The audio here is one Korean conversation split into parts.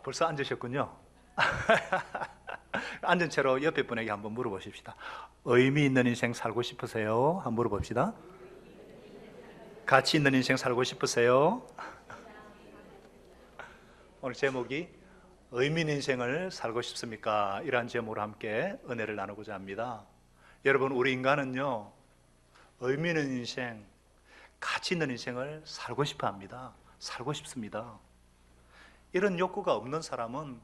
벌써 앉으셨군요. 앉은 채로 옆에 분에게 한번 물어보십시다. 의미 있는 인생 살고 싶으세요? 한번 물어봅시다. 가치 있는 인생 살고 싶으세요? 오늘 제목이 의미 있는 인생을 살고 싶습니까? 이러한 제목으로 함께 은혜를 나누고자 합니다. 여러분, 우리 인간은요, 의미 있는 인생, 가치 있는 인생을 살고 싶어 합니다. 살고 싶습니다. 이런 욕구가 없는 사람은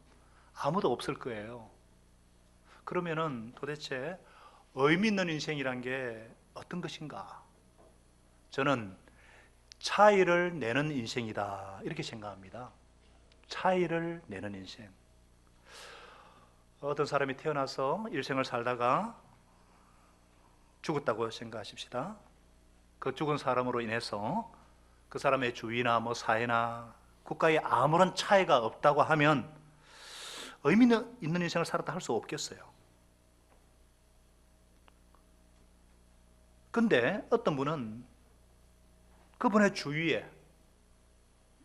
아무도 없을 거예요. 그러면은 도대체 의미 있는 인생이란 게 어떤 것인가? 저는 차이를 내는 인생이다, 이렇게 생각합니다. 차이를 내는 인생. 어떤 사람이 태어나서 일생을 살다가 죽었다고 생각하십시다. 그 죽은 사람으로 인해서 그 사람의 주위나 사회나 국가에 아무런 차이가 없다고 하면 의미 있는 인생을 살았다 할 수 없겠어요. 근데 어떤 분은 그분의 주위에,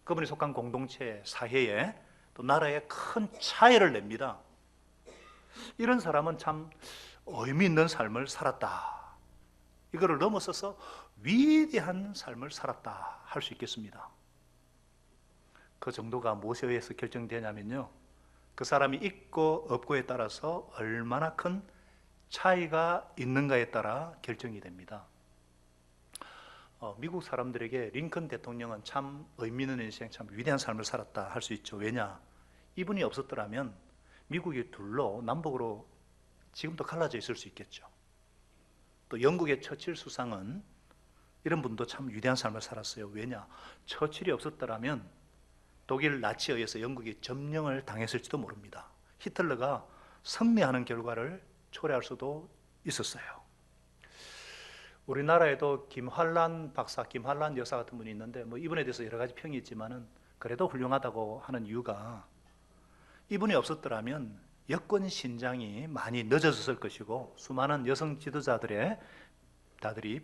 그분이 속한 공동체, 사회에, 또 나라에 큰 차이를 냅니다. 이런 사람은 참 의미 있는 삶을 살았다, 이거를 넘어서서 위대한 삶을 살았다 할 수 있겠습니다. 그 정도가 무엇에 의해서 결정되냐면요, 그 사람이 있고 없고에 따라서 얼마나 큰 차이가 있는가에 따라 결정이 됩니다. 미국 사람들에게 링컨 대통령은 참 의미 있는 인생, 참 위대한 삶을 살았다 할 수 있죠. 왜냐? 이분이 없었더라면 미국이 둘로 남북으로 지금도 갈라져 있을 수 있겠죠. 또 영국의 처칠 수상은 이런 분도 참 위대한 삶을 살았어요. 왜냐? 처칠이 없었더라면 독일 나치에 의해서 영국이 점령을 당했을지도 모릅니다. 히틀러가 승리하는 결과를 초래할 수도 있었어요. 우리나라에도 김환란 박사, 김환란 여사 같은 분이 있는데 이분에 대해서 여러 가지 평이 있지만은 그래도 훌륭하다고 하는 이유가, 이분이 없었더라면 여권 신장이 많이 늦어졌을 것이고 수많은 여성 지도자들이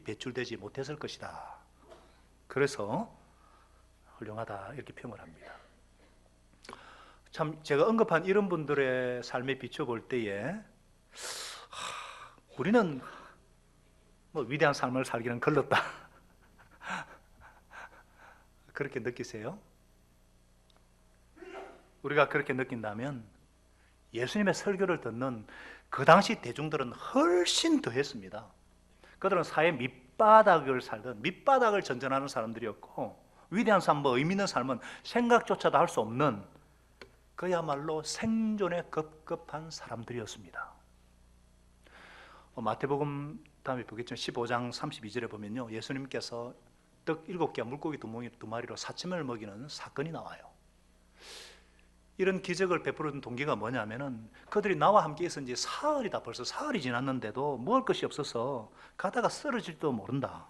배출되지 못했을 것이다. 그래서 훌륭하다, 이렇게 평을 합니다. 참 제가 언급한 이런 분들의 삶에 비춰볼 때에 우리는 위대한 삶을 살기는 걸렀다, 그렇게 느끼세요? 우리가 그렇게 느낀다면 예수님의 설교를 듣는 그 당시 대중들은 훨씬 더 했습니다. 그들은 사회 밑바닥을 살던, 밑바닥을 전전하는 사람들이었고, 위대한 삶, 의미 있는 삶은 생각조차도 할 수 없는 그야말로 생존에 급급한 사람들이었습니다. 마태복음 다음에 보겠지만 15장 32절에 보면요, 예수님께서 떡 7개와 물고기 2마리로 4,000명을 먹이는 사건이 나와요. 이런 기적을 베푸는 동기가 뭐냐면은 그들이 나와 함께 있은 지 사흘이다, 벌써 사흘이 지났는데도 먹을 것이 없어서 가다가 쓰러질지도 모른다,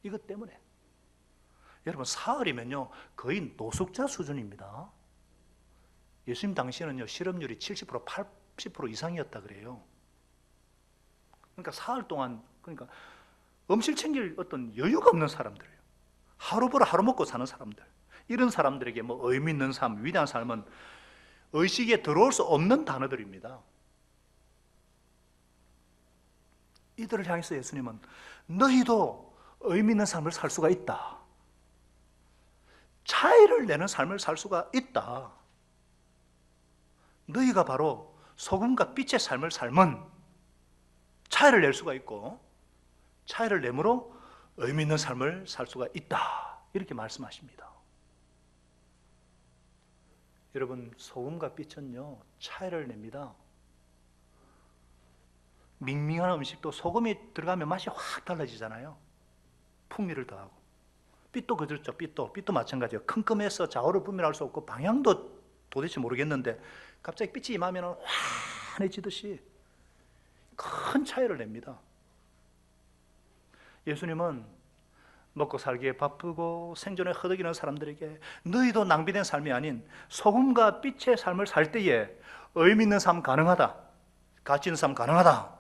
이것 때문에. 여러분, 사흘이면요 거의 노숙자 수준입니다. 예수님 당시에는요 실업률이 70%, 80% 이상이었다 그래요. 그러니까 사흘 동안, 그러니까 음식 챙길 어떤 여유가 없는 사람들이에요. 하루 벌어 하루 먹고 사는 사람들. 이런 사람들에게 의미 있는 삶, 위대한 삶은 의식에 들어올 수 없는 단어들입니다. 이들을 향해서 예수님은 너희도 의미 있는 삶을 살 수가 있다, 차이를 내는 삶을 살 수가 있다, 너희가 바로 소금과 빛의 삶을 살면 차이를 낼 수가 있고, 차이를 내므로 의미 있는 삶을 살 수가 있다, 이렇게 말씀하십니다. 여러분, 소금과 빛은요 차이를 냅니다. 밍밍한 음식도 소금이 들어가면 맛이 확 달라지잖아요. 풍미를 더하고. 빛도 그렇죠. 빛도 마찬가지예요. 컴컴해서 좌우를 분별할 수 없고 방향도 도대체 모르겠는데 갑자기 빛이 임하면 환해지듯이 큰 차이를 냅니다. 예수님은 먹고 살기에 바쁘고 생존에 허덕이는 사람들에게 너희도 낭비된 삶이 아닌 소금과 빛의 삶을 살 때에 의미 있는 삶 가능하다, 가치 있는 삶 가능하다,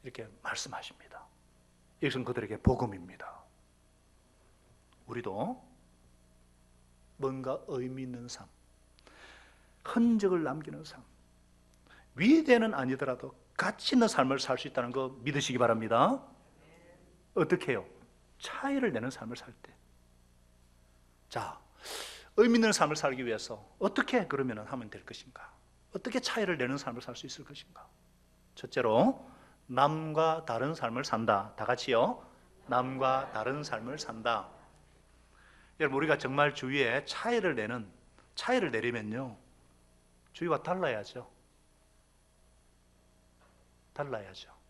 이렇게 말씀하십니다. 이것은 그들에게 복음입니다. 우리도 뭔가 의미 있는 삶, 흔적을 남기는 삶, 위대는 아니더라도 가치 있는 삶을 살 수 있다는 거 믿으시기 바랍니다. 어떻게 해요? 차이를 내는 삶을 살 때. 자, 의미 있는 삶을 살기 위해서 어떻게 그러면 하면 될 것인가? 어떻게 차이를 내는 삶을 살 수 있을 것인가? 첫째로 남과 다른 삶을 산다. 다 같이요. 남과 다른 삶을 산다. 여러분, 우리가 정말 주위에 차이를 내려면요, 주위와 달라야죠.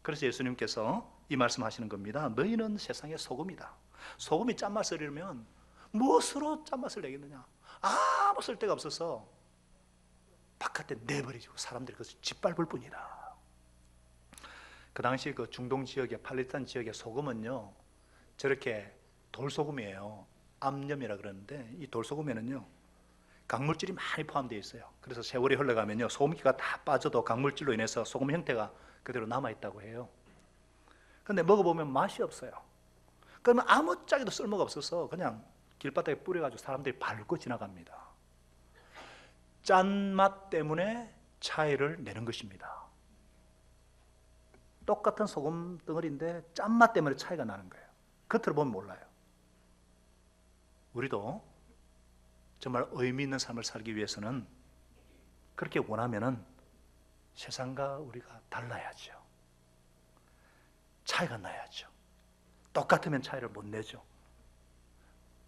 그래서 예수님께서 이 말씀 하시는 겁니다. 너희는 세상의 소금이다. 소금이 짠맛을 내려면 무엇으로 짠맛을 내겠느냐? 아무 쓸데가 없어서 바깥에 내버리고 사람들이 그것을 짓밟을 뿐이다. 그 당시 그 중동 지역의 팔레스타인 지역의 소금은요, 저렇게 돌소금이에요. 암염이라 그러는데, 이 돌소금에는요 강물질이 많이 포함되어 있어요. 그래서 세월이 흘러가면요 소금기가 다 빠져도 강물질로 인해서 소금 형태가 그대로 남아있다고 해요. 근데 먹어보면 맛이 없어요. 그러면 아무짝에도 쓸모가 없어서 그냥 길바닥에 뿌려가지고 사람들이 밟고 지나갑니다. 짠맛 때문에 차이를 내는 것입니다. 똑같은 소금 덩어리인데 짠맛 때문에 차이가 나는 거예요. 겉으로 보면 몰라요. 우리도 정말 의미 있는 삶을 살기 위해서는 그렇게 원하면은 세상과 우리가 달라야죠. 차이가 나야죠. 똑같으면 차이를 못 내죠.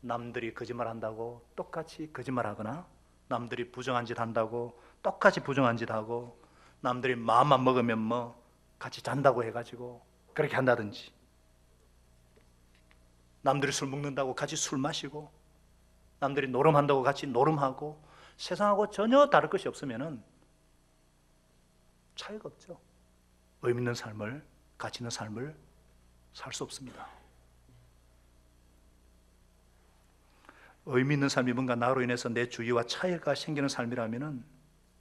남들이 거짓말 한다고 똑같이 거짓말하거나, 남들이 부정한 짓 한다고 똑같이 부정한 짓 하고, 남들이 마음만 먹으면 뭐 같이 잔다고 해가지고 그렇게 한다든지, 남들이 술 먹는다고 같이 술 마시고, 남들이 노름한다고 같이 노름하고, 세상하고 전혀 다를 것이 없으면은 차이가 없죠. 의미 있는 삶을, 가치 있는 삶을 살 수 없습니다. 의미 있는 삶이 뭔가 나로 인해서 내 주위와 차이가 생기는 삶이라면은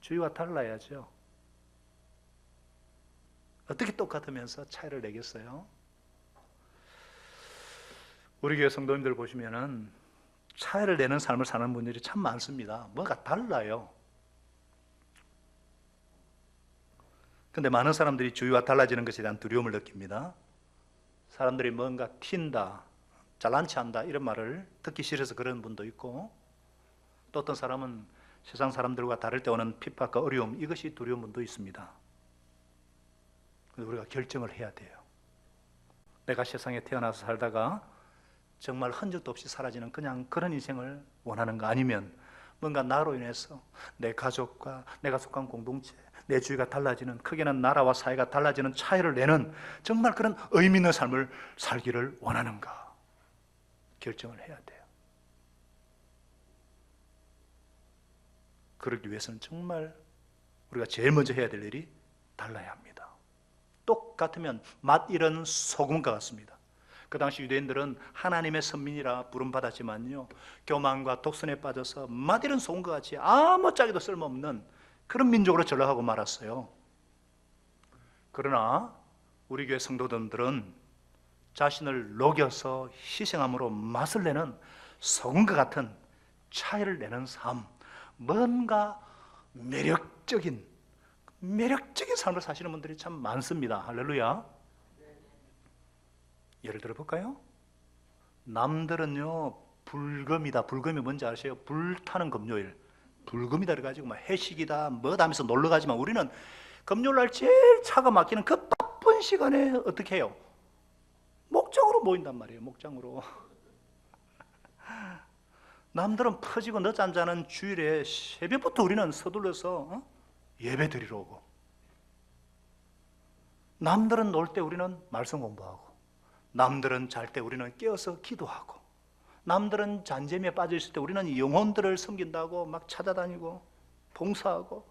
주위와 달라야죠. 어떻게 똑같으면서 차이를 내겠어요? 우리 교회 성도님들 보시면은 차이를 내는 삶을 사는 분들이 참 많습니다. 뭔가 달라요. 근데 많은 사람들이 주위와 달라지는 것에 대한 두려움을 느낍니다. 사람들이 뭔가 튄다, 잘난 체한다 이런 말을 듣기 싫어서 그런 분도 있고, 또 어떤 사람은 세상 사람들과 다를 때 오는 핍박과 어려움, 이것이 두려운 분도 있습니다. 우리가 결정을 해야 돼요. 내가 세상에 태어나서 살다가 정말 흔적도 없이 사라지는 그냥 그런 인생을 원하는가, 아니면 뭔가 나로 인해서 내 가족과 내가 속한 공동체, 내 주위가 달라지는, 크게는 나라와 사회가 달라지는 차이를 내는 정말 그런 의미 있는 삶을 살기를 원하는가 결정을 해야 돼요. 그러기 위해서는 정말 우리가 제일 먼저 해야 될 일이 달라야 합니다. 똑같으면 맛 잃은 소금과 같습니다. 그 당시 유대인들은 하나님의 선민이라 부름받았지만요, 교만과 독선에 빠져서 맛 잃은 소금과 같이 아무짝에도 쓸모없는 그런 민족으로 전락하고 말았어요. 그러나 우리 교회 성도들은 자신을 녹여서 희생함으로 맛을 내는 소금과 같은 차이를 내는 삶, 뭔가 매력적인 삶을 사시는 분들이 참 많습니다. 할렐루야. 예를 들어 볼까요? 남들은요 불금이다, 불금이 뭔지 아세요? 불타는 금요일, 불금이다 그래가지고 막 회식이다 뭐다 하면서 놀러 가지만, 우리는 금요일날 제일 차가 막히는 그 바쁜 시간에 어떻게 해요? 목장으로 모인단 말이에요. 목장으로. 남들은 퍼지고 늦잠 자는 주일에 새벽부터 우리는 서둘러서 예배 드리러 오고, 남들은 놀 때 우리는 말씀 공부하고, 남들은 잘 때 우리는 깨어서 기도하고, 남들은 잔재미에 빠져 있을 때 우리는 영혼들을 섬긴다고 막 찾아다니고 봉사하고,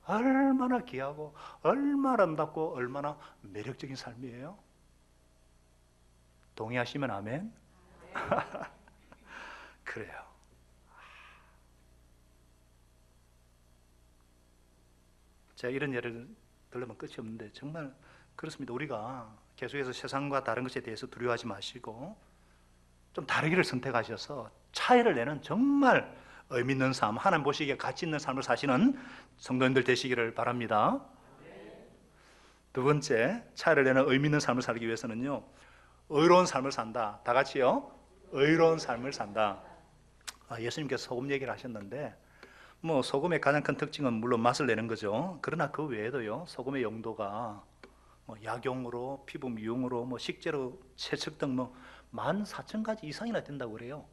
얼마나 귀하고 얼마나 아름답고 얼마나 매력적인 삶이에요. 동의하시면 아멘. 그래요. 제가 이런 예를 들려면 끝이 없는데 정말 그렇습니다. 우리가 계속해서 세상과 다른 것에 대해서 두려워하지 마시고 좀 다르기를 선택하셔서 차이를 내는 정말 의미 있는 삶, 하나님 보시기에 가치 있는 삶을 사시는 성도님들 되시기를 바랍니다. 두 번째, 차이를 내는 의미 있는 삶을 살기 위해서는요, 의로운 삶을 산다. 다 같이요, 의로운 삶을 산다. 예수님께서 소금 얘기를 하셨는데, 뭐 소금의 가장 큰 특징은 물론 맛을 내는 거죠. 그러나 그 외에도요, 소금의 용도가 뭐 약용으로, 피부 미용으로, 뭐 식재료 세척 등 뭐 14,000가지 이상이나 된다고 그래요.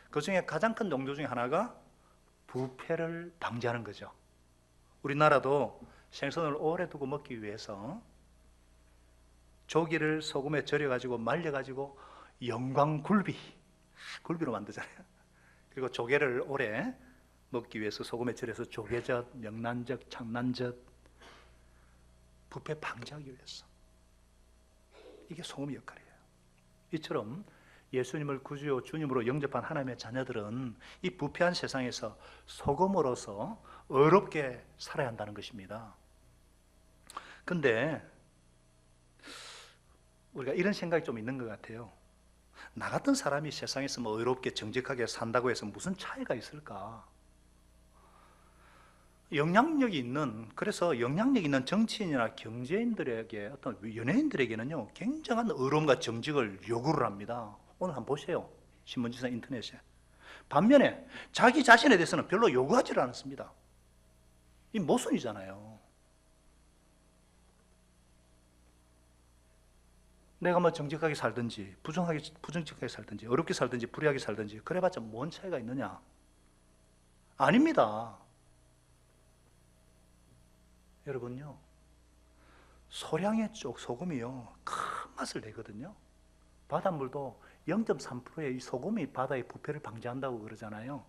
그 중에 가장 큰 용도 중에 하나가 부패를 방지하는 거죠. 우리나라도 생선을 오래 두고 먹기 위해서 조기를 소금에 절여가지고 말려가지고 굴비로 만들잖아요. 그리고 조개를 오래 먹기 위해서 소금에 절여서 조개젓, 명란젓, 창란젓, 부패 방지하기 위해서. 이게 소금의 역할이에요. 이처럼 예수님을 구주요 주님으로 영접한 하나님의 자녀들은 이 부패한 세상에서 소금으로서 의롭게 살아야 한다는 것입니다. 근데 우리가 이런 생각이 좀 있는 것 같아요. 나 같은 사람이 세상에서 뭐 의롭게 정직하게 산다고 해서 무슨 차이가 있을까? 그래서 영향력 있는 정치인이나 경제인들에게, 어떤 연예인들에게는요, 굉장한 의로움과 정직을 요구를 합니다. 오늘 한번 보세요. 신문지사 인터넷에. 반면에 자기 자신에 대해서는 별로 요구하지 않습니다. 이 모순이잖아요. 내가 뭐 정직하게 살든지 부정직하게 살든지 어렵게 살든지 불의하게 살든지 그래봤자 뭔 차이가 있느냐? 아닙니다. 여러분요, 소량의 소금이요, 큰 맛을 내거든요. 바닷물도 0.3%의 이 소금이 바다의 부패를 방지한다고 그러잖아요.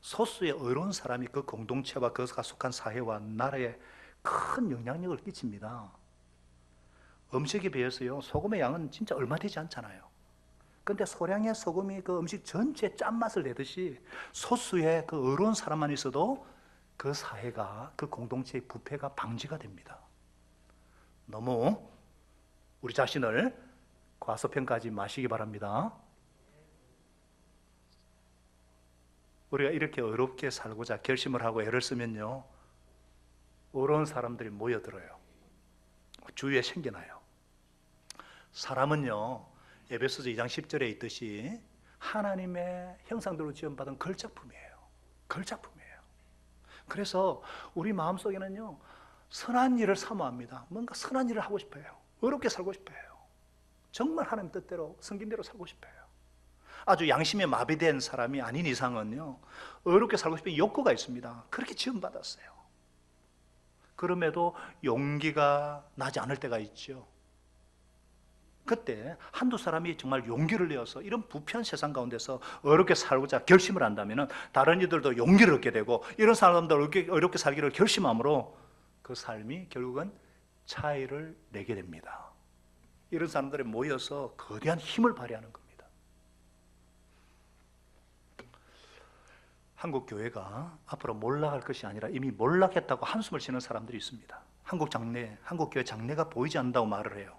소수의 의로운 사람이 그 공동체와 그것과 속한 사회와 나라에 큰 영향력을 끼칩니다. 음식에 비해서요, 소금의 양은 진짜 얼마 되지 않잖아요. 근데 소량의 소금이 그 음식 전체에 짠맛을 내듯이 소수의 그 의로운 사람만 있어도 그 사회가, 그 공동체의 부패가 방지가 됩니다. 너무 우리 자신을 과소평가하지 마시기 바랍니다. 우리가 이렇게 의롭게 살고자 결심을 하고 애를 쓰면요, 의로운 사람들이 모여들어요. 주위에 생겨나요. 사람은요, 에베소서 2장 10절에 있듯이 하나님의 형상대로 지음받은 걸작품이에요. 그래서 우리 마음속에는요, 선한 일을 사모합니다. 뭔가 선한 일을 하고 싶어요. 의롭게 살고 싶어요. 정말 하나님 뜻대로, 성경대로 살고 싶어요. 아주 양심에 마비된 사람이 아닌 이상은요, 의롭게 살고 싶은 욕구가 있습니다. 그렇게 지음받았어요. 그럼에도 용기가 나지 않을 때가 있죠. 그때 한두 사람이 정말 용기를 내어서 이런 부패한 세상 가운데서 의롭게 살고자 결심을 한다면 다른 이들도 용기를 얻게 되고, 이런 사람들 의롭게 살기를 결심함으로 그 삶이 결국은 차이를 내게 됩니다. 이런 사람들이 모여서 거대한 힘을 발휘하는 겁니다. 한국 교회가 앞으로 몰락할 것이 아니라 이미 몰락했다고 한숨을 쉬는 사람들이 있습니다. 한국 교회 장래가 보이지 않는다고 말을 해요.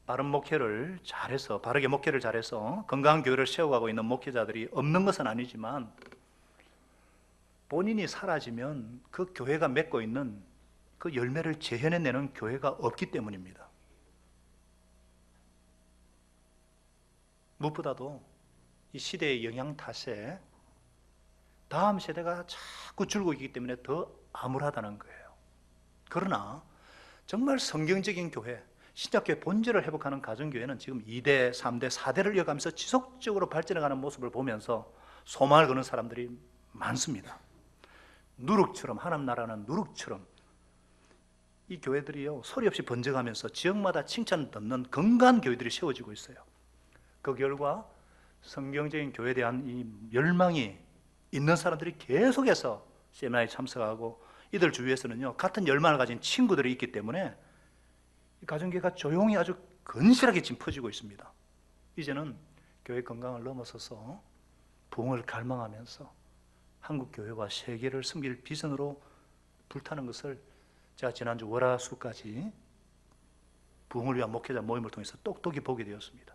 바른 목회를 잘해서, 바르게 목회를 잘해서 건강한 교회를 세워가고 있는 목회자들이 없는 것은 아니지만, 본인이 사라지면 그 교회가 맺고 있는 그 열매를 재현해내는 교회가 없기 때문입니다. 무엇보다도 이 시대의 영향 탓에 다음 세대가 자꾸 줄고 있기 때문에 더 암울하다는 거예요. 그러나 정말 성경적인 교회, 신약교회 본질을 회복하는 가정교회는 지금 2대, 3대, 4대를 이어가면서 지속적으로 발전해가는 모습을 보면서 소망을 거는 사람들이 많습니다. 누룩처럼, 하나님 나라는 누룩처럼 이 교회들이요, 소리 없이 번져가면서 지역마다 칭찬을 듣는 건강한 교회들이 세워지고 있어요. 그 결과 성경적인 교회에 대한 이 열망이 있는 사람들이 계속해서 세미나에 참석하고, 이들 주위에서는요, 같은 열망을 가진 친구들이 있기 때문에 가정교회가 조용히 아주 건실하게 지금 퍼지고 있습니다. 이제는 교회 건강을 넘어서서 부흥을 갈망하면서 한국 교회와 세계를 섬길 비전으로 불타는 것을 제가 지난주 월화수까지 부흥을 위한 목회자 모임을 통해서 똑똑히 보게 되었습니다.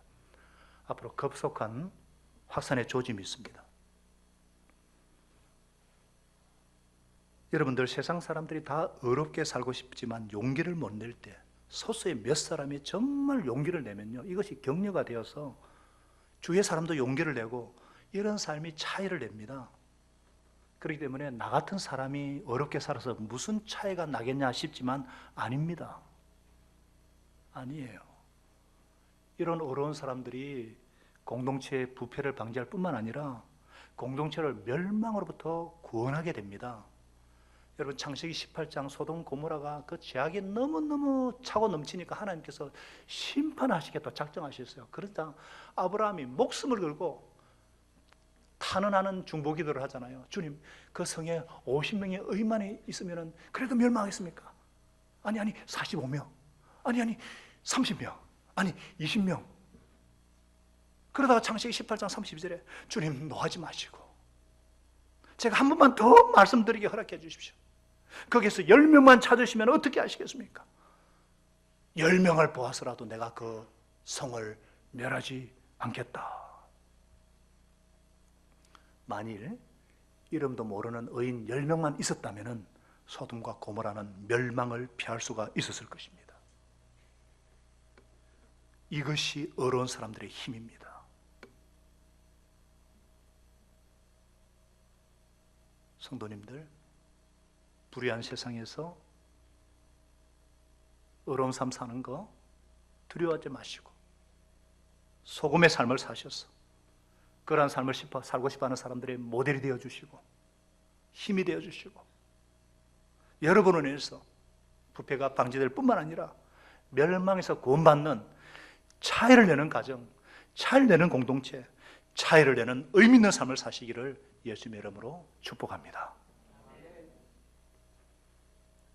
앞으로 급속한 확산의 조짐이 있습니다. 여러분들 세상 사람들이 다 어렵게 살고 싶지만 용기를 못 낼 때 소수의 몇 사람이 정말 용기를 내면요, 이것이 격려가 되어서 주위의 사람도 용기를 내고 이런 삶이 차이를 냅니다. 그렇기 때문에 나 같은 사람이 어렵게 살아서 무슨 차이가 나겠냐 싶지만 아닙니다. 아니에요. 이런 어려운 사람들이 공동체의 부패를 방지할 뿐만 아니라 공동체를 멸망으로부터 구원하게 됩니다. 여러분, 창세기 18장 소돔 고모라가 그 죄악이 너무너무 차고 넘치니까 하나님께서 심판하시겠다 작정하셨어요. 그러자 아브라함이 목숨을 걸고 탄원하는 중보기도를 하잖아요. 주님, 그 성에 50명의 의인만이 있으면 그래도 멸망하겠습니까? 아니 45명, 아니 30명, 아니 20명. 그러다가 창세기 18장 32절에 주님 노하지 마시고 제가 한 번만 더 말씀드리게 허락해 주십시오. 거기서 10명만 찾으시면 어떻게 하시겠습니까? 10명을 보아서라도 내가 그 성을 멸하지 않겠다. 만일 이름도 모르는 의인 10명만 있었다면 소돔과 고모라는 멸망을 피할 수가 있었을 것입니다. 이것이 어려운 사람들의 힘입니다. 성도님들, 불의한 세상에서 어려운 삶 사는 거 두려워하지 마시고 소금의 삶을 사셔서 그러한 삶을 살고 싶어하는 사람들의 모델이 되어주시고 힘이 되어주시고 여러분을 위해서 부패가 방지될 뿐만 아니라 멸망에서 구원받는 차이를 내는 가정, 차이를 내는 공동체, 차이를 내는 의미 있는 삶을 사시기를 예수님의 이름으로 축복합니다.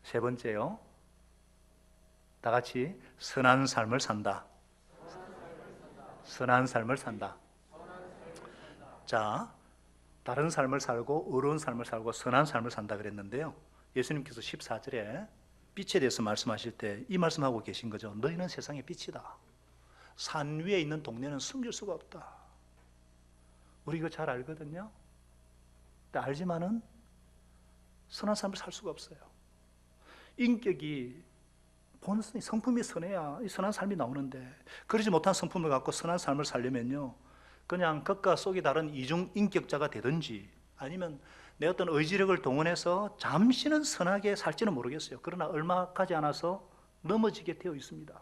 세 번째요, 다 같이 선한 삶을 산다. 선한 삶을 산다. 자, 다른 삶을 살고 어려운 삶을 살고 선한 삶을 산다 그랬는데요, 예수님께서 14절에 빛에 대해서 말씀하실 때 이 말씀하고 계신 거죠. 너희는 세상의 빛이다. 산 위에 있는 동네는 숨길 수가 없다. 우리 이거 잘 알거든요. 근데 알지만은 선한 삶을 살 수가 없어요. 인격이 본성이 성품이 선해야 이 선한 삶이 나오는데 그러지 못한 성품을 갖고 선한 삶을 살려면요, 그냥 겉과 속이 다른 이중 인격자가 되든지 아니면 내 어떤 의지력을 동원해서 잠시는 선하게 살지는 모르겠어요. 그러나 얼마 가지 않아서 넘어지게 되어 있습니다.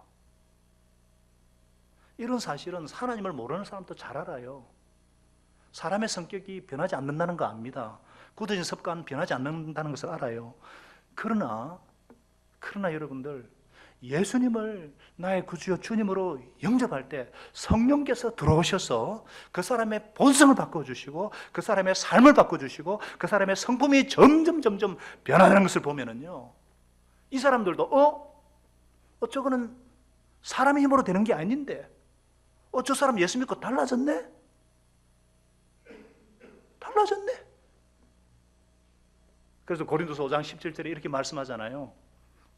이런 사실은 하나님을 모르는 사람도 잘 알아요. 사람의 성격이 변하지 않는다는 거 압니다. 굳어진 습관 변하지 않는다는 것을 알아요. 그러나 여러분들, 예수님을 나의 구주요 주님으로 영접할 때 성령께서 들어오셔서 그 사람의 본성을 바꿔주시고 그 사람의 삶을 바꿔주시고 그 사람의 성품이 점점 변화하는 것을 보면은요, 이 사람들도 저거는 사람의 힘으로 되는 게 아닌데 저 사람 예수 믿고 달라졌네? 그래서 고린도서 5장 17절에 이렇게 말씀하잖아요.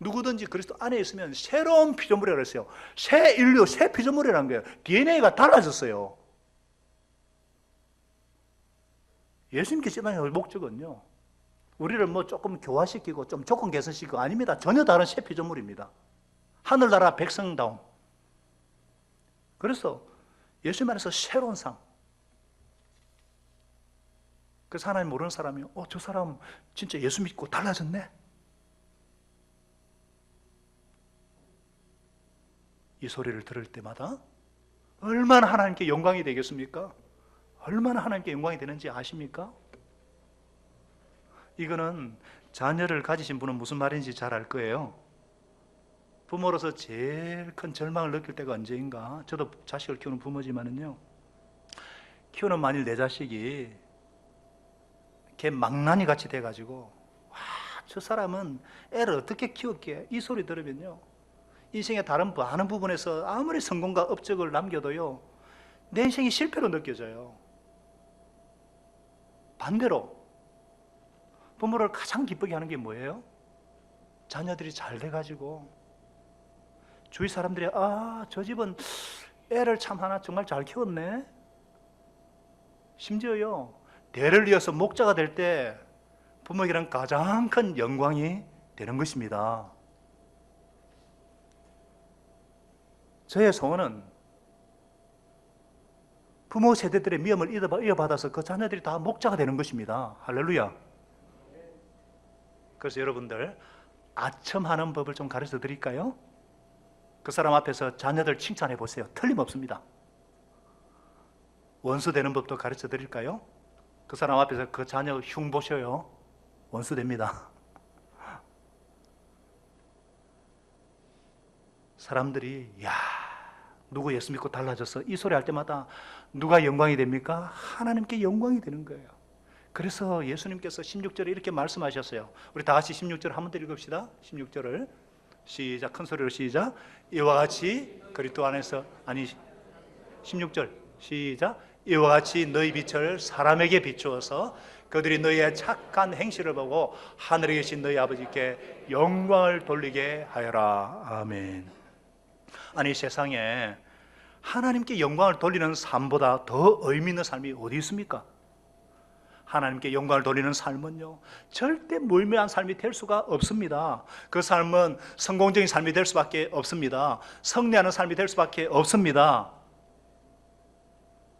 누구든지 그리스도 안에 있으면 새로운 피조물이라고 그랬어요. 새 인류, 새 피조물이라는 거예요. DNA가 달라졌어요. 예수님께서 나의 목적은요, 우리를 뭐 조금 교화시키고 좀 조건 개선시키고 아닙니다. 전혀 다른 새 피조물입니다. 하늘나라 백성다움. 그래서 예수님 안에서 새로운 삶. 그래서 하나님 모르는 사람이 저 사람 진짜 예수 믿고 달라졌네? 이 소리를 들을 때마다 얼마나 하나님께 영광이 되겠습니까? 얼마나 하나님께 영광이 되는지 아십니까? 이거는 자녀를 가지신 분은 무슨 말인지 잘 알 거예요. 부모로서 제일 큰 절망을 느낄 때가 언제인가? 저도 자식을 키우는 부모지만은요, 키우는 만일 내 자식이 걔 망나니 같이 돼가지고 저 사람은 애를 어떻게 키웠기에, 이 소리 들으면요, 인생의 다른 많은 부분에서 아무리 성공과 업적을 남겨도요, 내 인생이 실패로 느껴져요. 반대로 부모를 가장 기쁘게 하는 게 뭐예요? 자녀들이 잘 돼가지고 주위 사람들이 저 집은 애를 참 하나 정말 잘 키웠네. 심지어요, 대를 이어서 목자가 될 때 부모에게는 가장 큰 영광이 되는 것입니다. 저의 소원은 부모 세대들의 미움을 이어받아서 그 자녀들이 다 목자가 되는 것입니다. 할렐루야. 그래서 여러분들, 아첨하는 법을 좀 가르쳐 드릴까요? 그 사람 앞에서 자녀들 칭찬해 보세요. 틀림없습니다. 원수 되는 법도 가르쳐 드릴까요? 그 사람 앞에서 그 자녀 흉 보셔요. 원수 됩니다. 사람들이 야, 누구 예수 믿고 달라졌어, 이 소리 할 때마다 누가 영광이 됩니까? 하나님께 영광이 되는 거예요. 그래서 예수님께서 16절에 이렇게 말씀하셨어요. 우리 다 같이 16절 한 번 더 읽읍시다. 16절을 시작, 큰 소리로 시작. 이와 같이 그리스도 안에서, 아니 16절 시작. 이와 같이 너희 빛을 사람에게 비추어서 그들이 너희의 착한 행실을 보고 하늘에 계신 너희 아버지께 영광을 돌리게 하여라. 아멘. 아니, 세상에 하나님께 영광을 돌리는 삶보다 더 의미 있는 삶이 어디 있습니까? 하나님께 영광을 돌리는 삶은요, 절대 무의미한 삶이 될 수가 없습니다. 그 삶은 성공적인 삶이 될 수밖에 없습니다. 승리하는 삶이 될 수밖에 없습니다.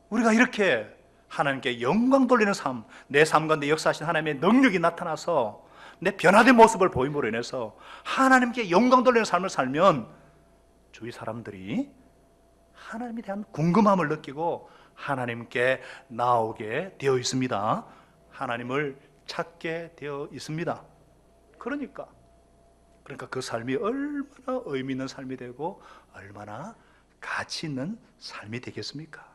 우리가 이렇게 하나님께 영광 돌리는 삶, 내 삶 가운데 역사하신 하나님의 능력이 나타나서 내 변화된 모습을 보임으로 인해서 하나님께 영광 돌리는 삶을 살면 주위 사람들이 하나님에 대한 궁금함을 느끼고 하나님께 나오게 되어 있습니다. 하나님을 찾게 되어 있습니다. 그러니까 그 삶이 얼마나 의미 있는 삶이 되고 얼마나 가치 있는 삶이 되겠습니까?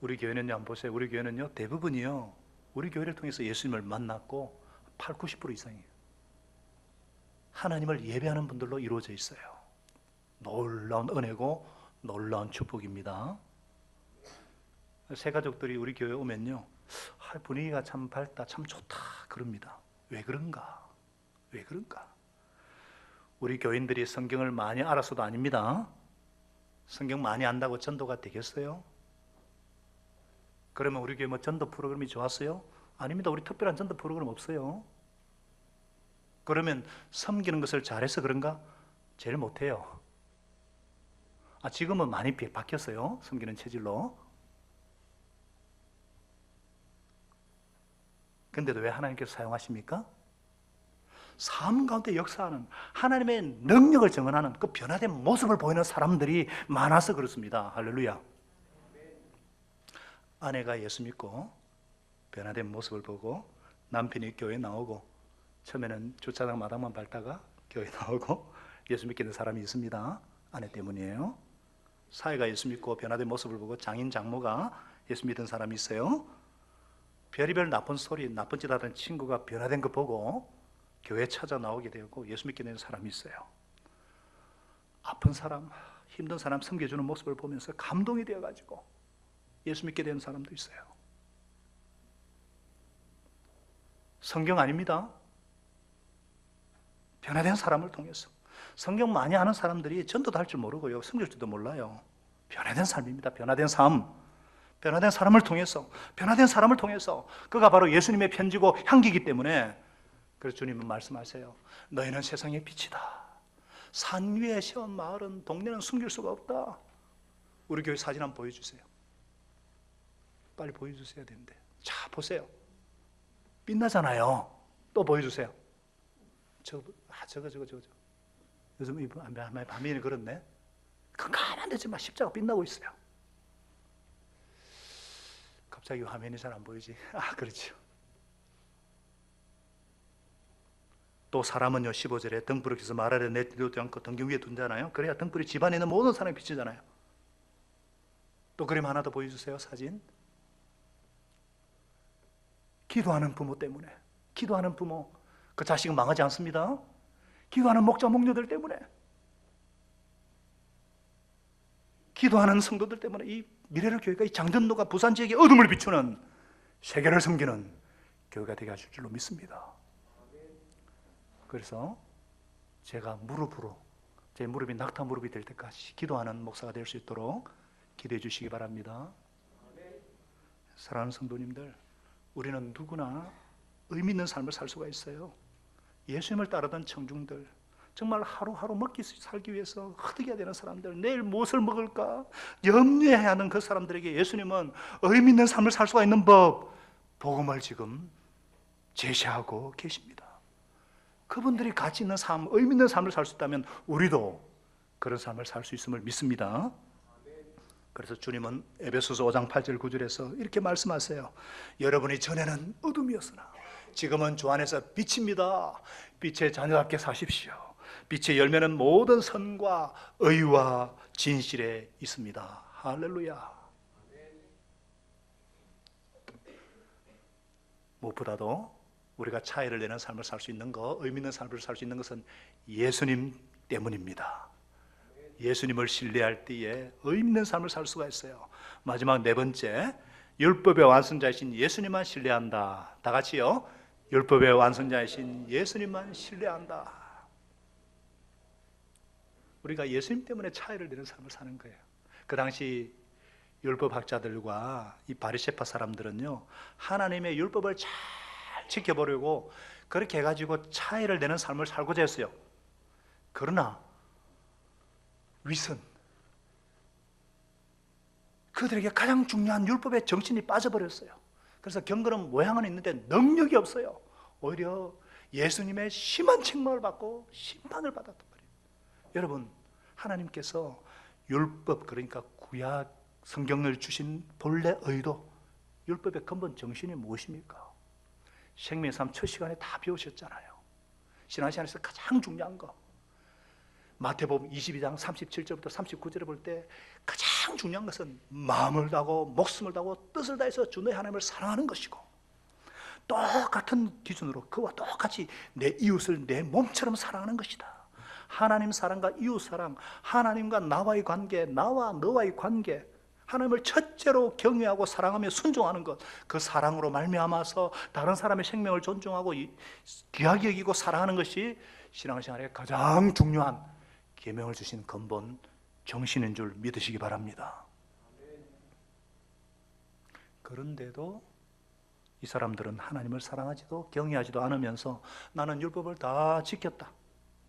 우리 교회는요, 한번 보세요. 우리 교회는요, 대부분이요, 우리 교회를 통해서 예수님을 만났고 80, 90% 이상이에요. 하나님을 예배하는 분들로 이루어져 있어요. 놀라운 은혜고 놀라운 축복입니다. 새 가족들이 우리 교회에 오면요, 분위기가 참 밝다, 참 좋다 그럽니다. 왜 그런가? 왜 그런가? 우리 교인들이 성경을 많이 알아서도 아닙니다. 성경 많이 안다고 전도가 되겠어요? 그러면 우리 교회 전도 프로그램이 좋았어요? 아닙니다. 우리 특별한 전도 프로그램 없어요. 그러면 섬기는 것을 잘해서 그런가? 제일 못해요. 지금은 많이 바뀌었어요. 섬기는 체질로. 근데도 왜 하나님께서 사용하십니까? 삶 가운데 역사하는 하나님의 능력을 증언하는 그 변화된 모습을 보이는 사람들이 많아서 그렇습니다. 할렐루야. 아내가 예수 믿고 변화된 모습을 보고 남편이 교회에 나오고, 처음에는 주차장 마당만 밟다가 교회에 나오고 예수 믿게 된 사람이 있습니다. 아내 때문이에요. 사회가 예수 믿고 변화된 모습을 보고 장인 장모가 예수 믿은 사람이 있어요. 별의별 나쁜 소리, 나쁜 짓 하던 친구가 변화된 거 보고 교회에 찾아 나오게 되고 예수 믿게 된 사람이 있어요. 아픈 사람, 힘든 사람 섬겨주는 모습을 보면서 감동이 되어가지고 예수 믿게 된 사람도 있어요. 성경 아닙니다. 변화된 사람을 통해서. 성경 많이 아는 사람들이 전도도 할 줄 모르고요, 섬길 줄도 몰라요. 변화된 삶입니다. 변화된 삶. 변화된 사람을 통해서, 변화된 사람을 통해서. 그가 바로 예수님의 편지고 향기이기 때문에, 그래서 주님은 말씀하세요. 너희는 세상의 빛이다. 산 위에 세운 마을은, 동네는 숨길 수가 없다. 우리 교회 사진 한번 보여주세요. 빨리 보여주셔야 되는데. 자, 보세요. 빛나잖아요. 또 보여주세요. 저거. 요즘 이 밤에는 그렇네. 가만히 지금 십자가 빛나고 있어요. 갑자기 화면이 잘 안 보이지? 그렇죠. 또 사람은요, 15절에 등불을 켜서 말 아래 내두지 않고 등경 위에 둔잖아요. 그래야 등불이 집안에 있는 모든 사람이 비치잖아요. 또 그림 하나 더 보여주세요. 사진. 기도하는 부모 때문에, 기도하는 부모, 그 자식은 망하지 않습니다. 기도하는 목자 목녀들 때문에, 기도하는 성도들 때문에 이 미래를 교회가, 이 장전로가 부산 지역에 어둠을 비추는, 세계를 섬기는 교회가 되게 하실 줄로 믿습니다. 그래서 제가 무릎으로, 제 무릎이 낙타 무릎이 될 때까지 기도하는 목사가 될 수 있도록 기도해 주시기 바랍니다. 사랑하는 성도님들, 우리는 누구나 의미 있는 삶을 살 수가 있어요. 예수님을 따르던 청중들, 정말 하루하루 먹기 살기 위해서 허덕여야 되는 사람들, 내일 무엇을 먹을까 염려해야 하는 그 사람들에게 예수님은 의미 있는 삶을 살 수가 있는 법, 복음을 지금 제시하고 계십니다. 그분들이 가치 있는 삶, 의미 있는 삶을 살 수 있다면 우리도 그런 삶을 살 수 있음을 믿습니다. 그래서 주님은 에베소서 5장 8절 9절에서 이렇게 말씀하세요. 여러분이 전에는 어둠이었으나 지금은 주 안에서 빛입니다. 빛의 자녀답게 사십시오. 빛의 열매는 모든 선과 의와 진실에 있습니다. 할렐루야. 무엇보다도 우리가 차이를 내는 삶을 살 수 있는 것, 의미 있는 삶을 살 수 있는 것은 예수님 때문입니다. 예수님을 신뢰할 때에 의미 있는 삶을 살 수가 있어요. 마지막 네 번째, 율법의 완성자이신 예수님만 신뢰한다. 다 같이요. 율법의 완성자이신 예수님만 신뢰한다. 우리가 예수님 때문에 차이를 내는 삶을 사는 거예요. 그 당시 율법학자들과 이 바리새파 사람들은요, 하나님의 율법을 잘 지켜보려고 그렇게 해가지고 차이를 내는 삶을 살고자 했어요. 그러나 윗은 그들에게 가장 중요한 율법의 정신이 빠져버렸어요. 그래서 경건은 모양은 있는데 능력이 없어요. 오히려 예수님의 심한 책망을 받고 심판을 받았단 말이에요. 여러분, 하나님께서 율법, 그러니까 구약 성경을 주신 본래 의도, 율법의 근본 정신이 무엇입니까? 생명의 삶 첫 시간에 다 배우셨잖아요. 신앙생활에서 가장 중요한 거, 마태복음 22장 37절부터 39절에 볼 때 가장 중요한 것은 마음을 다하고 목숨을 다하고 뜻을 다해서 주 너의 하나님을 사랑하는 것이고, 똑같은 기준으로 그와 똑같이 내 이웃을 내 몸처럼 사랑하는 것이다. 하나님 사랑과 이웃 사랑, 하나님과 나와의 관계, 나와 너와의 관계, 하나님을 첫째로 경외하고 사랑하며 순종하는 것, 그 사랑으로 말미암아서 다른 사람의 생명을 존중하고 귀하게 여기고 사랑하는 것이 신앙생활의 가장 중요한 계명을 주신 근본 정신인 줄 믿으시기 바랍니다. 그런데도 이 사람들은 하나님을 사랑하지도 경외하지도 않으면서 나는 율법을 다 지켰다,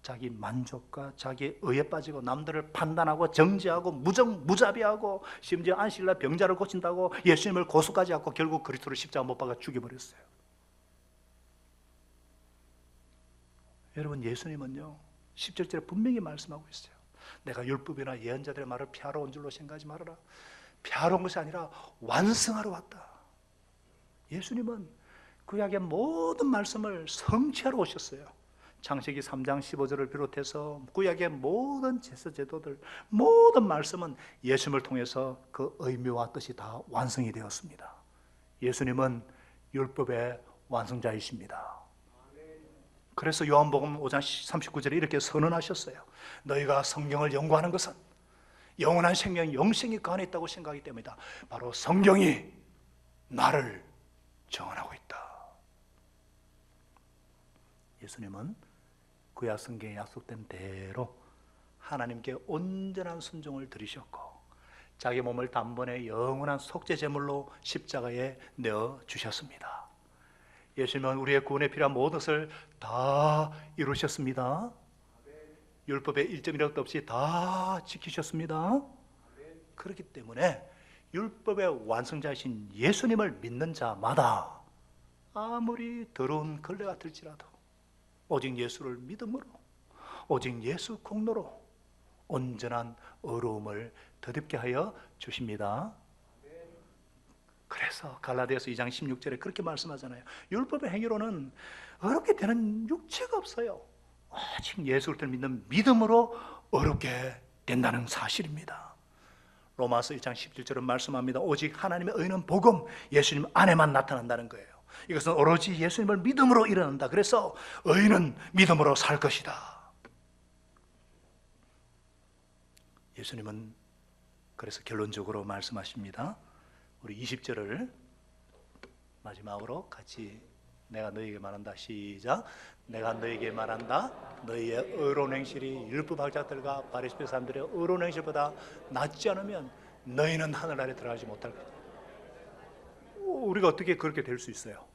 자기 만족과 자기 의에 빠지고 남들을 판단하고 정죄하고 무자비하고 심지어 안식일날 병자를 고친다고 예수님을 고소까지 하고 결국 그리스도를 십자가 못 박아 죽여버렸어요. 여러분, 예수님은요 17절에 분명히 말씀하고 있어요. 내가 율법이나 예언자들의 말을 폐하러 온 줄로 생각하지 말아라. 폐하러 온 것이 아니라 완성하러 왔다. 예수님은 구약의 모든 말씀을 성취하러 오셨어요. 창세기 3장 15절을 비롯해서 구약의 모든 제사 제도들, 모든 말씀은 예수님을 통해서 그 의미와 뜻이 다 완성이 되었습니다. 예수님은 율법의 완성자이십니다. 그래서 요한복음 5장 39절에 이렇게 선언하셨어요. 너희가 성경을 연구하는 것은 영원한 생명, 영생이 그 안에 있다고 생각하기 때문이다. 바로 성경이 나를 정언하고 있다. 예수님은 구약 성경에 약속된 대로 하나님께 온전한 순종을 드리셨고 자기 몸을 단번에 영원한 속죄 제물로 십자가에 내어 주셨습니다. 예수님은 우리의 구원에 필요한 모든 것을 다 이루셨습니다. 율법의 1점이라도 없이 다 지키셨습니다. 그렇기 때문에 율법의 완성자이신 예수님을 믿는 자마다 아무리 더러운 걸레 같을지라도 오직 예수를 믿음으로, 오직 예수 공로로 온전한 의로움을 덧입게 하여 주십니다. 그래서 갈라디아서 2장 16절에 그렇게 말씀하잖아요. 율법의 행위로는 어렵게 되는 육체가 없어요. 오직 예수를 믿는 믿음으로 어렵게 된다는 사실입니다. 로마서 1장 17절은 말씀합니다. 오직 하나님의 의는 복음, 예수님 안에만 나타난다는 거예요. 이것은 오로지 예수님을 믿음으로 일어난다. 그래서 의인은 믿음으로 살 것이다. 예수님은 그래서 결론적으로 말씀하십니다. 우리 20절을 마지막으로 같이 내가 너희에게 말한다. 시작. 내가 너희에게 말한다. 너희의 의로운 행실이 율법학자들과 바리새파 사람들의 의로운 행실보다 낫지 않으면 너희는 하늘 아래 들어가지 못할 것이다. 우리가 어떻게 그렇게 될 수 있어요?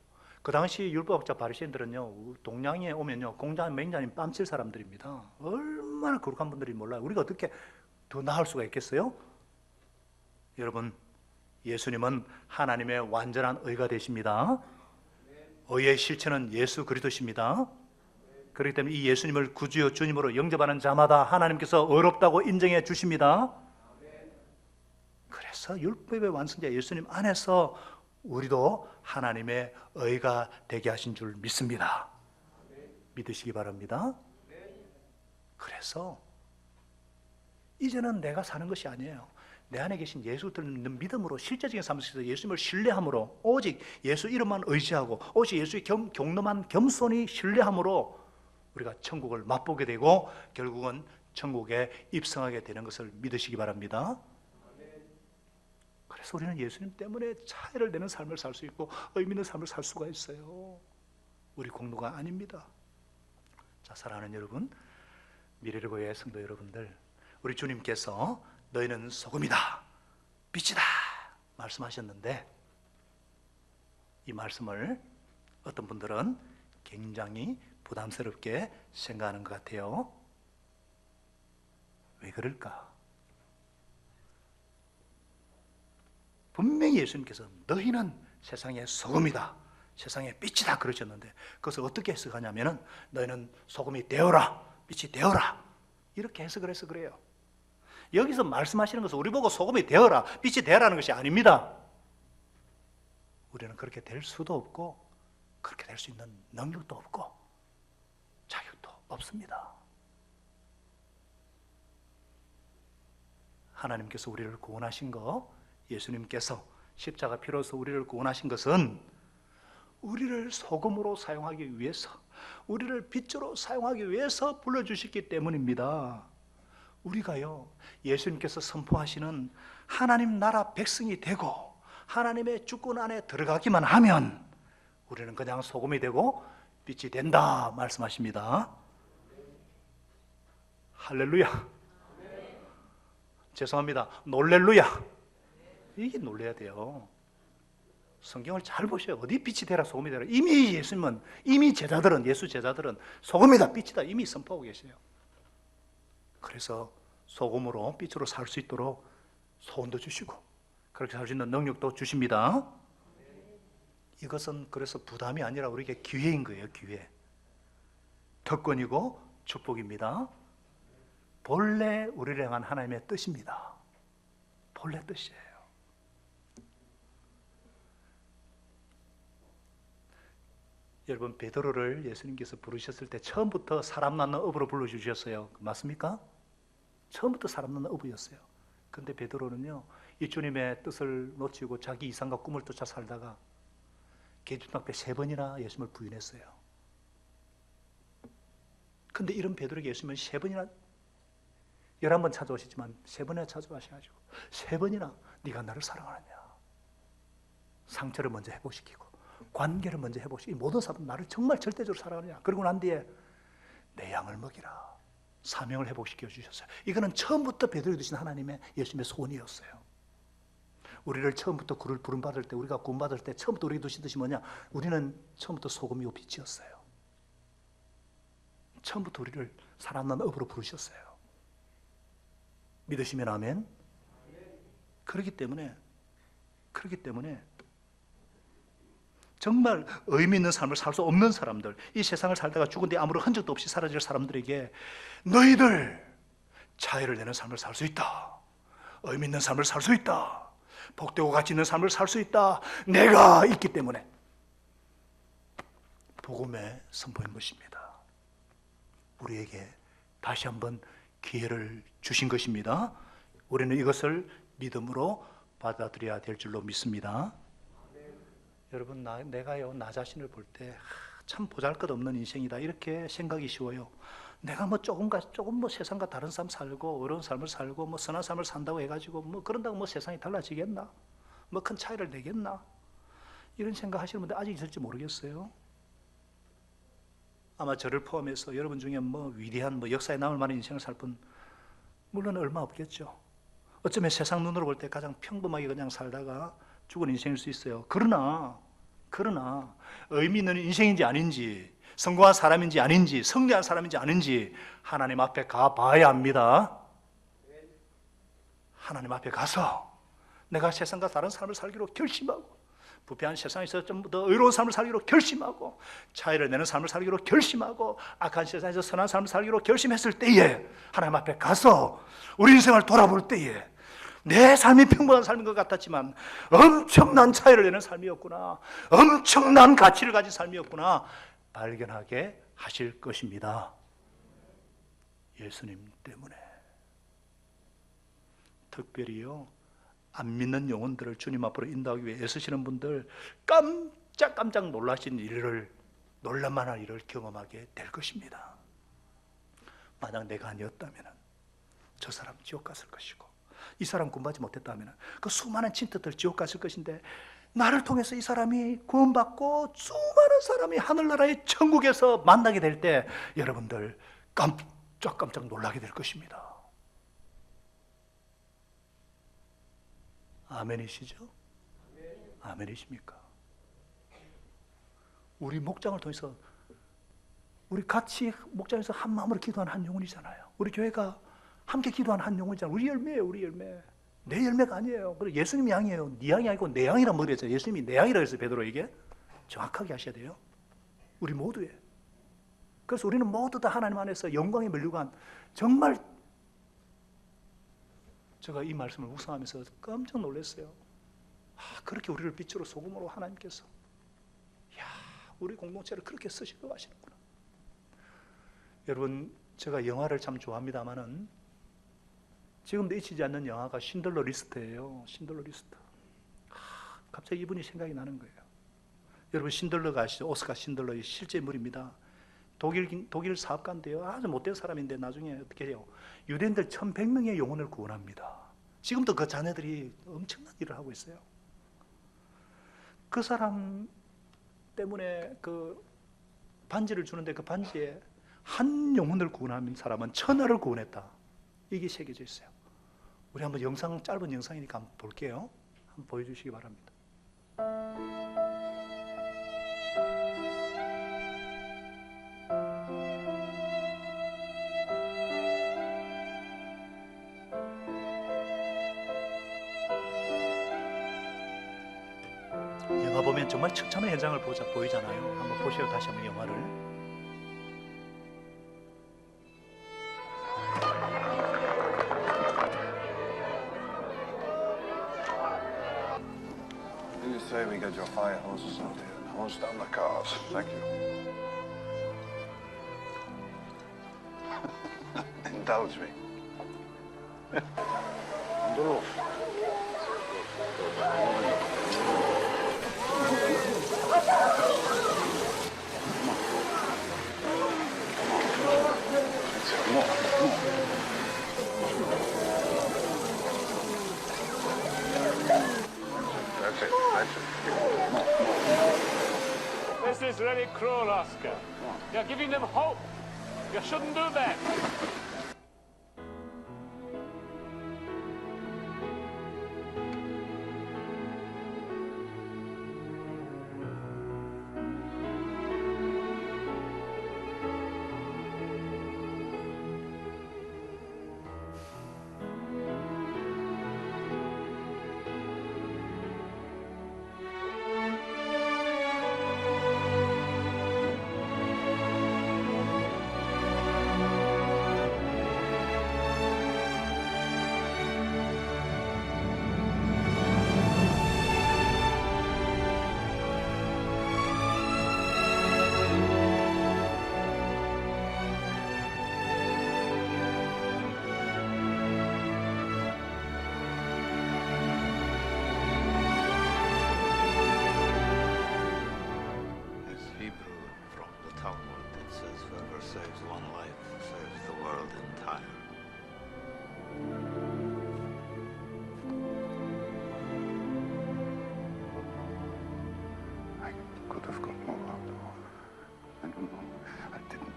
그 당시 율법학자 바리새인들은요, 동양에 오면요, 공장 맹자님 뺨칠 사람들입니다. 얼마나 거룩한 분들이 몰라요. 우리가 어떻게 더 나을 수가 있겠어요? 여러분, 예수님은 하나님의 완전한 의가 되십니다. 의의 실체는 예수 그리스도십니다. 그렇기 때문에 이 예수님을 구주여 주님으로 영접하는 자마다 하나님께서 의롭다고 인정해 주십니다. 그래서 율법의 완성자 예수님 안에서 우리도 하나님의 의가 되게 하신 줄 믿습니다. 믿으시기 바랍니다. 그래서 이제는 내가 사는 것이 아니에요. 내 안에 계신 예수를 믿는 믿음으로 실제적인 삶에서 예수님을 신뢰함으로, 오직 예수 이름만 의지하고 오직 예수의 경nom한 겸손히 신뢰함으로 우리가 천국을 맛보게 되고 결국은 천국에 입성하게 되는 것을 믿으시기 바랍니다. 그래서 우리는 예수님 때문에 차이를 내는 삶을 살 수 있고 의미 있는 삶을 살 수가 있어요. 우리 공로가 아닙니다. 자, 사랑하는 여러분, 미래를 보유의 성도 여러분들, 우리 주님께서 너희는 소금이다, 빛이다 말씀하셨는데, 이 말씀을 어떤 분들은 굉장히 부담스럽게 생각하는 것 같아요. 왜 그럴까? 분명히 예수님께서 너희는 세상의 소금이다, 세상의 빛이다 그러셨는데, 그것을 어떻게 해석하냐면은 너희는 소금이 되어라, 빛이 되어라, 이렇게 해석을 해서 그래요. 여기서 말씀하시는 것은 우리 보고 소금이 되어라, 빛이 되어라는 것이 아닙니다. 우리는 그렇게 될 수도 없고 그렇게 될 수 있는 능력도 없고 자격도 없습니다. 하나님께서 우리를 구원하신 거, 예수님께서 십자가 피로서 우리를 구원하신 것은 우리를 소금으로 사용하기 위해서, 우리를 빛으로 사용하기 위해서 불러주셨기 때문입니다. 우리가요, 예수님께서 선포하시는 하나님 나라 백성이 되고 하나님의 주권 안에 들어가기만 하면 우리는 그냥 소금이 되고 빛이 된다 말씀하십니다. 할렐루야. 죄송합니다. 놀렐루야. 이게 놀래야 돼요. 성경을 잘 보셔요. 어디 빛이 되라 소금이 되라. 이미 예수님은, 이미 제자들은, 예수 제자들은 소금이다 빛이다 이미 선포하고 계세요. 그래서 소금으로 빛으로 살 수 있도록 소원도 주시고 그렇게 살 수 있는 능력도 주십니다. 이것은 그래서 부담이 아니라 우리에게 기회인 거예요. 기회, 특권이고 축복입니다. 본래 우리를 향한 하나님의 뜻입니다. 본래 뜻이에요. 여러분, 베드로를 예수님께서 부르셨을 때 처음부터 사람 낳는 어부로 불러주셨어요. 맞습니까? 처음부터 사람 낳는 어부였어요. 근데 베드로는요, 이 주님의 뜻을 놓치고 자기 이상과 꿈을 쫓아 살다가 계집종 앞에 3번이나 예수님을 부인했어요. 근데 이런 베드로에게 예수님은 3번이나, 11번 찾아오시지만 3번이나 찾아와셔가지고 3번이나 네가 나를 사랑하느냐, 상처를 먼저 회복시키고 관계를 먼저 회복시키고, 이 모든 사람 나를 정말 절대적으로 사랑하느냐, 그러고 난 뒤에 내 양을 먹이라, 사명을 회복시켜 주셨어요. 이거는 처음부터 베드로에게 주신 하나님의 예수님의 소원이었어요. 우리를 처음부터 그를 부름받을 때, 우리가 구원받을 때 처음부터 우리에게 주신 뜻이 뭐냐? 우리는 처음부터 소금이고 빛이었어요. 처음부터 우리를 사람 낳는 업으로 부르셨어요. 믿으시면 아멘. 그렇기 때문에 정말 의미 있는 삶을 살 수 없는 사람들, 이 세상을 살다가 죽은 뒤 아무런 흔적도 없이 사라질 사람들에게 너희들 차이를 내는 삶을 살 수 있다, 의미 있는 삶을 살 수 있다, 복되고 가치 있는 삶을 살 수 있다, 내가 있기 때문에 복음의 선포인 것입니다. 우리에게 다시 한번 기회를 주신 것입니다. 우리는 이것을 믿음으로 받아들여야 될 줄로 믿습니다. 여러분, 내가요, 나 자신을 볼 때 참 보잘것없는 인생이다 이렇게 생각이 쉬워요. 내가 뭐 조금 뭐 세상과 다른 삶 살고 어려운 삶을 살고 뭐 선한 삶을 산다고 해가지고 뭐 그런다고 뭐 세상이 달라지겠나, 뭐 큰 차이를 내겠나, 이런 생각하시는 분들 아직 있을지 모르겠어요. 아마 저를 포함해서 여러분 중에 뭐 위대한 뭐 역사에 남을 만한 인생을 살 분 물론 얼마 없겠죠. 어쩌면 세상 눈으로 볼 때 가장 평범하게 그냥 살다가 죽은 인생일 수 있어요. 그러나 그러나 의미 있는 인생인지 아닌지, 성공한 사람인지 아닌지, 승리한 사람인지 아닌지 하나님 앞에 가봐야 합니다. 하나님 앞에 가서 내가 세상과 다른 삶을 살기로 결심하고, 부패한 세상에서 좀 더 의로운 삶을 살기로 결심하고, 차이를 내는 삶을 살기로 결심하고, 악한 세상에서 선한 삶을 살기로 결심했을 때에 하나님 앞에 가서 우리 인생을 돌아볼 때에 내 삶이 평범한 삶인 것 같았지만 엄청난 차이를 내는 삶이었구나, 엄청난 가치를 가진 삶이었구나 발견하게 하실 것입니다. 예수님 때문에. 특별히요, 안 믿는 영혼들을 주님 앞으로 인도하기 위해 애쓰시는 분들, 깜짝 놀라신 일을, 놀랄만한 일을 경험하게 될 것입니다. 만약 내가 아니었다면 저 사람 지옥 갔을 것이고, 이 사람 구원받지 못했다면 그 수많은 친척들 지옥 갔을 것인데, 나를 통해서 이 사람이 구원받고 수많은 사람이 하늘나라의 천국에서 만나게 될 때 여러분들 깜짝 놀라게 될 것입니다. 아멘이시죠? 아멘이십니까? 우리 목장을 통해서, 우리 같이 목장에서 한 마음으로 기도하는 한 영혼이잖아요. 우리 교회가 함께 기도하는 한 영혼이잖아요. 우리 열매예요, 우리 열매. 내 열매가 아니에요. 그리고 예수님 양이에요. 네 양이 아니고 내 양이란 말을 했잖아요. 예수님이 내 양이라고 했어요, 베드로에게. 정확하게 하셔야 돼요. 우리 모두에. 그래서 우리는 모두 다 하나님 안에서 영광에 면류관, 정말 제가 이 말씀을 묵상하면서 깜짝 놀랐어요. 그렇게 우리를 빛으로 소금으로 하나님께서, 우리 공동체를 그렇게 쓰시려고 하시는구나. 여러분, 제가 영화를 참 좋아합니다만은 지금도 잊히지 않는 영화가 신들러 리스트예요. 신들러 리스트. 갑자기 이분이 생각이 나는 거예요. 여러분, 신들러가 아시죠? 오스카 신들러의 실제 인물입니다. 독일 사업가인데요, 아주 못된 사람인데 나중에 어떻게 해요? 유대인들 1100명의 영혼을 구원합니다. 지금도 그 자녀들이 엄청난 일을 하고 있어요. 그 사람 때문에 그 반지를 주는데, 그 반지에 한 영혼을 구원한 사람은 천하를 구원했다, 이게 새겨져 있어요. 우리 한번 짧은 영상이니까 한번 볼게요. 한번 보여주시기 바랍니다. 영화 보면 정말 처참한 현장을 보이잖아요. 한번 보세요. 다시 한번 영화를. You say we get your fire hoses out here. I won't stop the cars. Thank you. Indulge me. That's it. This is really cruel, Oscar. You're giving them hope. You shouldn't do that.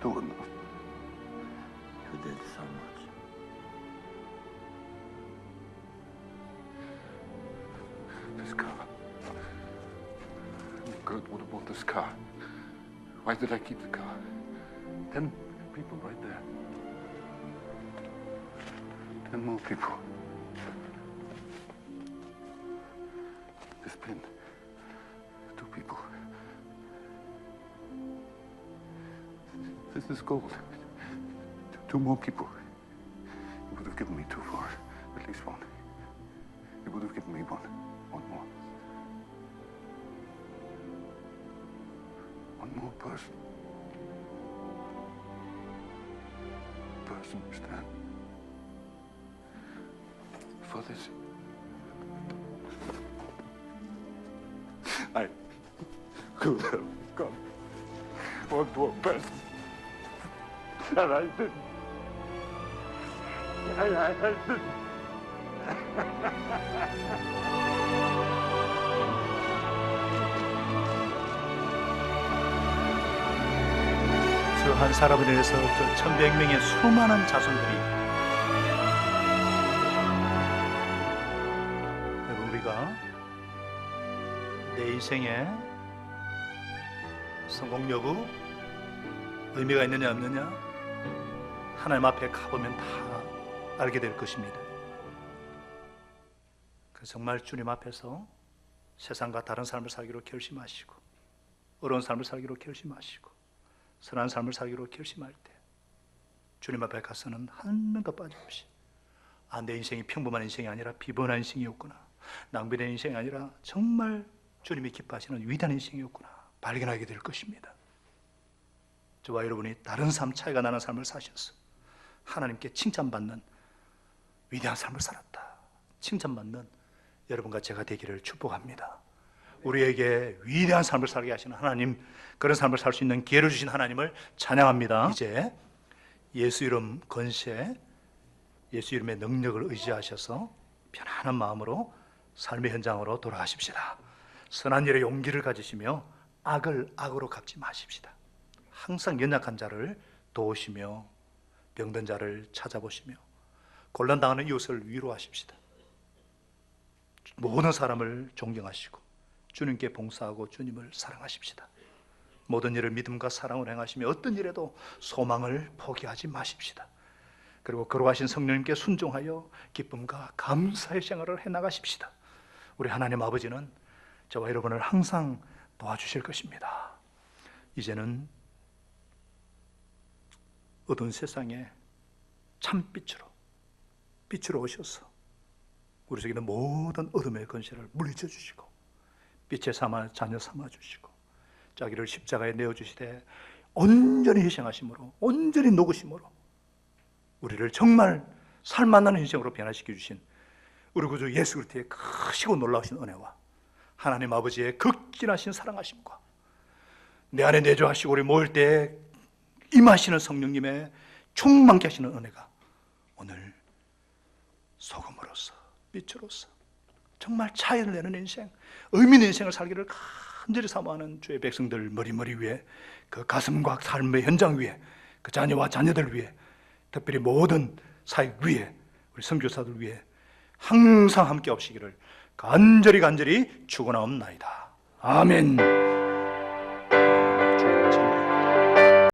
do enough. You did so much. This car. Good. Kurt, what about this car? Why did I keep the car? 10 people right there. 10 more people. This pin. 2 people. This is gold. 2 more people. You would have given me 2 for at least 1. You would have given me 1 more. 1 more person. Stand for this. I could have got 1 more person. And I didn't. I didn't. 저 한 사람을 인해서 저 1100명의 수많은 자손들이, 여러분, 우리가 내 인생에 성공 여부, 의미가 있느냐 없느냐 하나님 앞에 가보면 다 알게 될 것입니다. 그래서 정말 주님 앞에서 세상과 다른 삶을 살기로 결심하시고, 어려운 삶을 살기로 결심하시고, 선한 삶을 살기로 결심할 때 주님 앞에 가서는 한 명도 빠짐없이 내 인생이 평범한 인생이 아니라 비범한 인생이었구나, 낭비된 인생이 아니라 정말 주님이 기뻐하시는 위대한 인생이었구나 발견하게 될 것입니다. 저와 여러분이 다른 삶, 차이가 나는 삶을 사셔서 하나님께 칭찬받는 위대한 삶을 살았다, 칭찬받는 여러분과 제가 되기를 축복합니다. 우리에게 위대한 삶을 살게 하시는 하나님, 그런 삶을 살 수 있는 기회를 주신 하나님을 찬양합니다. 이제 예수 이름 권세, 예수 이름의 능력을 의지하셔서 편안한 마음으로 삶의 현장으로 돌아가십시다. 선한 일에 용기를 가지시며 악을 악으로 갚지 마십시다. 항상 연약한 자를 도우시며 병든 자를 찾아보시며 곤란당하는 이웃을 위로하십시다. 모든 사람을 존경하시고 주님께 봉사하고 주님을 사랑하십시다. 모든 일을 믿음과 사랑으로 행하시며 어떤 일에도 소망을 포기하지 마십시다. 그리고 거룩하신 성령님께 순종하여 기쁨과 감사의 생활을 해나가십시다. 우리 하나님 아버지는 저와 여러분을 항상 도와주실 것입니다. 이제는 어두운 세상에 참빛으로, 빛으로 오셔서 우리 속에 있는 모든 어둠의 권세를 물리쳐 주시고 빛의 자녀 삼아 주시고 자기를 십자가에 내어주시되 온전히 희생하심으로, 온전히 녹으심으로 우리를 정말 살만한 인생으로 변화시켜 주신 우리 구주 예수 그리스도의 크시고 놀라우신 은혜와 하나님 아버지의 극진하신 사랑하심과 내 안에 내주하시고 우리 모일 때 임하시는 성령님의 충만케 하시는 은혜가 오늘 소금으로서, 빛으로서 정말 차이를 내는 인생, 의미 있는 인생을 살기를 간절히 사모하는 주의 백성들 머리 위에, 그 가슴과 삶의 현장 위에, 그 자녀와 자녀들 위에, 특별히 모든 사역 위에, 우리 선교사들 위에 항상 함께 없시기를 간절히 축원하옵나이다. 아멘.